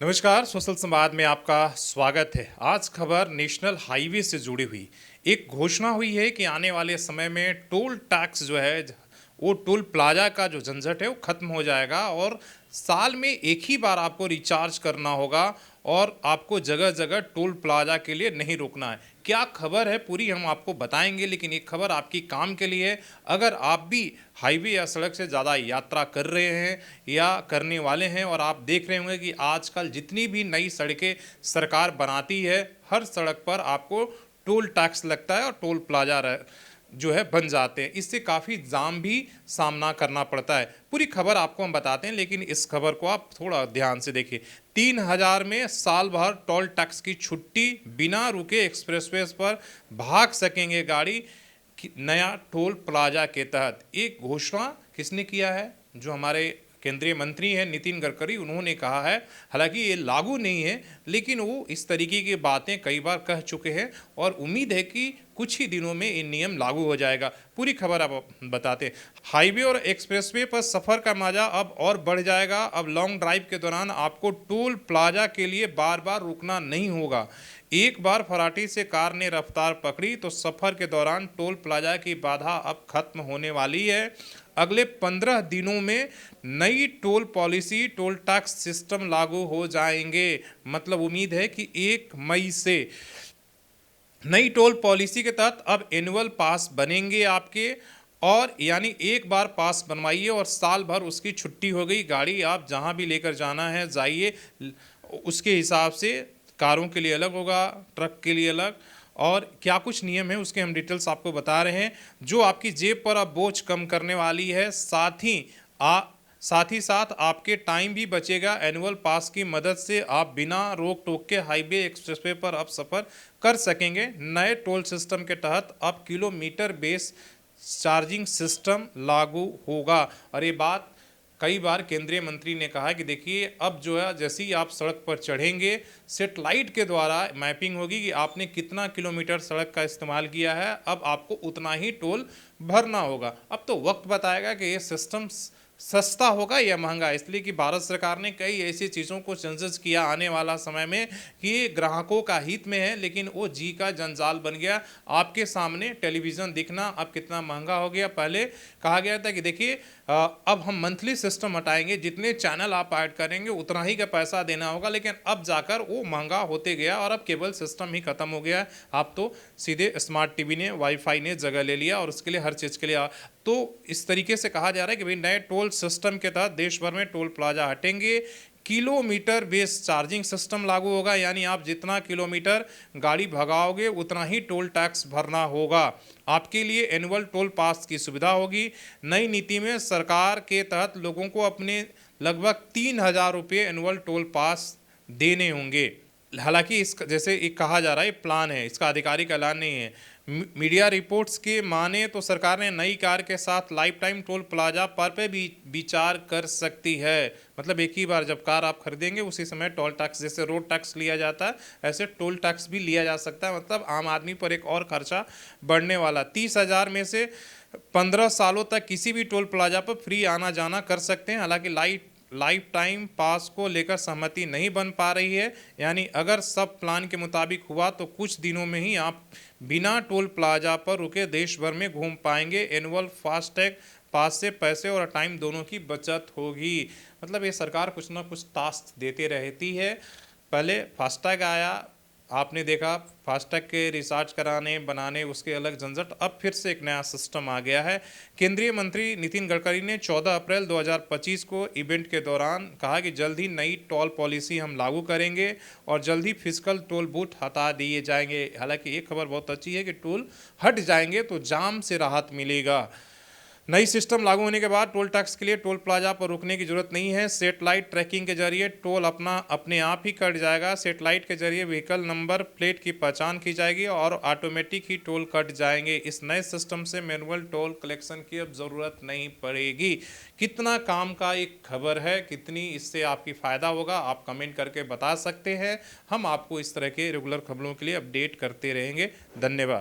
नमस्कार, सोशल संवाद में आपका स्वागत है। आज खबर नेशनल हाईवे से जुड़ी हुई एक घोषणा हुई है कि आने वाले समय में टोल टैक्स जो है वो टोल प्लाजा का जो झंझट है वो खत्म हो जाएगा और साल में एक ही बार आपको रिचार्ज करना होगा और आपको जगह जगह टोल प्लाजा के लिए नहीं रुकना है। क्या खबर है पूरी हम आपको बताएंगे, लेकिन ये खबर आपकी काम के लिए है। अगर आप भी हाईवे या सड़क से ज़्यादा यात्रा कर रहे हैं या करने वाले हैं और आप देख रहे होंगे कि आजकल जितनी भी नई सड़कें सरकार बनाती है, हर सड़क पर आपको टोल टैक्स लगता है और टोल प्लाजा जो है बन जाते हैं। इससे काफ़ी जाम भी सामना करना पड़ता है। पूरी खबर आपको हम बताते हैं, लेकिन इस खबर को आप थोड़ा ध्यान से देखिए। 3,000 में साल भर टोल टैक्स की छुट्टी, बिना रुके एक्सप्रेसवे पर भाग सकेंगे गाड़ी नया टोल प्लाजा के तहत। एक घोषणा किसने किया है? जो हमारे केंद्रीय मंत्री हैं नितिन गडकरी, उन्होंने कहा है। हालांकि ये लागू नहीं है, लेकिन वो इस तरीके की बातें कई बार कह चुके हैं और उम्मीद है कि कुछ ही दिनों में ये नियम लागू हो जाएगा। पूरी खबर आप बताते हैं। हाईवे और एक्सप्रेसवे पर सफ़र का मजा अब और बढ़ जाएगा। अब लॉन्ग ड्राइव के दौरान आपको टोल प्लाजा के लिए बार बार रुकना नहीं होगा। एक बार फराटी से कार ने रफ्तार पकड़ी तो सफ़र के दौरान टोल प्लाजा की बाधा अब खत्म होने वाली है। अगले 15 दिनों में नई toll policy, toll tax system लागू हो जाएंगे। मतलब उम्मीद है कि 1 मई से नई टोल पॉलिसी के तहत अब एनुअल पास बनेंगे आपके, और यानी एक बार पास बनवाइए और साल भर उसकी छुट्टी हो गई। गाड़ी आप जहां भी लेकर जाना है जाइए, उसके हिसाब से कारों के लिए अलग होगा, ट्रक के लिए अलग, और क्या कुछ नियम है उसके हम डिटेल्स आपको बता रहे हैं, जो आपकी जेब पर अब बोझ कम करने वाली है। साथ ही साथ आपके टाइम भी बचेगा। एनुअल पास की मदद से आप बिना रोक टोक के हाईवे एक्सप्रेसवे पर अब सफ़र कर सकेंगे। नए टोल सिस्टम के तहत अब किलोमीटर बेस चार्जिंग सिस्टम लागू होगा। और ये बात कई बार केंद्रीय मंत्री ने कहा कि देखिए, अब जो है जैसे ही आप सड़क पर चढ़ेंगे, सेटेलाइट के द्वारा मैपिंग होगी कि आपने कितना किलोमीटर सड़क का इस्तेमाल किया है, अब आपको उतना ही टोल भरना होगा। अब तो वक्त बताएगा कि ये सिस्टम सस्ता होगा या महंगा, इसलिए कि भारत सरकार ने कई ऐसी चीज़ों को सेंसस किया आने वाला समय में कि ग्राहकों का हित में है, लेकिन वो जी का जंजाल बन गया। आपके सामने टेलीविज़न दिखना अब कितना महंगा हो गया। पहले कहा गया था कि देखिए, अब हम मंथली सिस्टम हटाएंगे, जितने चैनल आप ऐड करेंगे उतना ही का पैसा देना होगा, लेकिन अब जाकर वो महंगा होते गया और अब केबल सिस्टम ही खत्म हो गया। आप तो सीधे स्मार्ट टीवी ने, वाईफाई ने जगह ले लिया और उसके लिए हर चीज़ के लिए तो इस तरीके से कहा जा रहा है कि भाई नए टोल सिस्टम के तहत देश भर में टोल प्लाजा हटेंगे। किलोमीटर बेस्ड चार्जिंग सिस्टम लागू होगा, यानी आप जितना किलोमीटर गाड़ी भगाओगे उतना ही टोल टैक्स भरना होगा। आपके लिए एनुअल टोल पास की सुविधा होगी। नई नीति में सरकार के तहत लोगों को अपने लगभग 3,000 रुपये एनुअल टोल पास देने होंगे। हालांकि इस जैसे एक कहा जा रहा है प्लान है, इसका आधिकारिक ऐलान नहीं है। मीडिया रिपोर्ट्स के माने तो सरकार ने नई कार के साथ लाइफ टाइम टोल प्लाजा पर पे भी विचार कर सकती है। मतलब एक ही बार जब कार आप खरीदेंगे उसी समय टोल टैक्स, जैसे रोड टैक्स लिया जाता है ऐसे टोल टैक्स भी लिया जा सकता है। मतलब आम आदमी पर एक और खर्चा बढ़ने वाला। 30,000 में से 15 सालों तक किसी भी टोल प्लाजा पर फ्री आना जाना कर सकते हैं। हालांकि लाइफ टाइम पास को लेकर सहमति नहीं बन पा रही है, यानी अगर सब प्लान के मुताबिक हुआ तो कुछ दिनों में ही आप बिना टोल प्लाजा पर रुके देश भर में घूम पाएंगे। एनुअल फास्टैग पास से पैसे और टाइम दोनों की बचत होगी। मतलब ये सरकार कुछ ना कुछ टास्क देते रहती है। पहले फास्टैग आया, आपने देखा फास्टैग के रिचार्ज कराने बनाने उसके अलग झंझट, अब फिर से एक नया सिस्टम आ गया है। केंद्रीय मंत्री नितिन गडकरी ने 14 अप्रैल 2025 को इवेंट के दौरान कहा कि जल्द ही नई टोल पॉलिसी हम लागू करेंगे और जल्द ही फिजिकल टोल बूथ हटा दिए जाएंगे। हालांकि एक खबर बहुत अच्छी है कि टोल हट जाएंगे तो जाम से राहत मिलेगा। नई सिस्टम लागू होने के बाद टोल टैक्स के लिए टोल प्लाजा पर रुकने की जरूरत नहीं है। सेटेलाइट ट्रैकिंग के जरिए टोल अपने आप ही कट जाएगा। सेटेलाइट के जरिए व्हीकल नंबर प्लेट की पहचान की जाएगी और ऑटोमेटिक ही टोल कट जाएंगे। इस नए सिस्टम से मैनुअल टोल कलेक्शन की अब ज़रूरत नहीं पड़ेगी। कितना काम का एक खबर है, कितनी इससे आपकी फ़ायदा होगा, आप कमेंट करके बता सकते हैं। हम आपको इस तरह के रेगुलर खबरों के लिए अपडेट करते रहेंगे। धन्यवाद।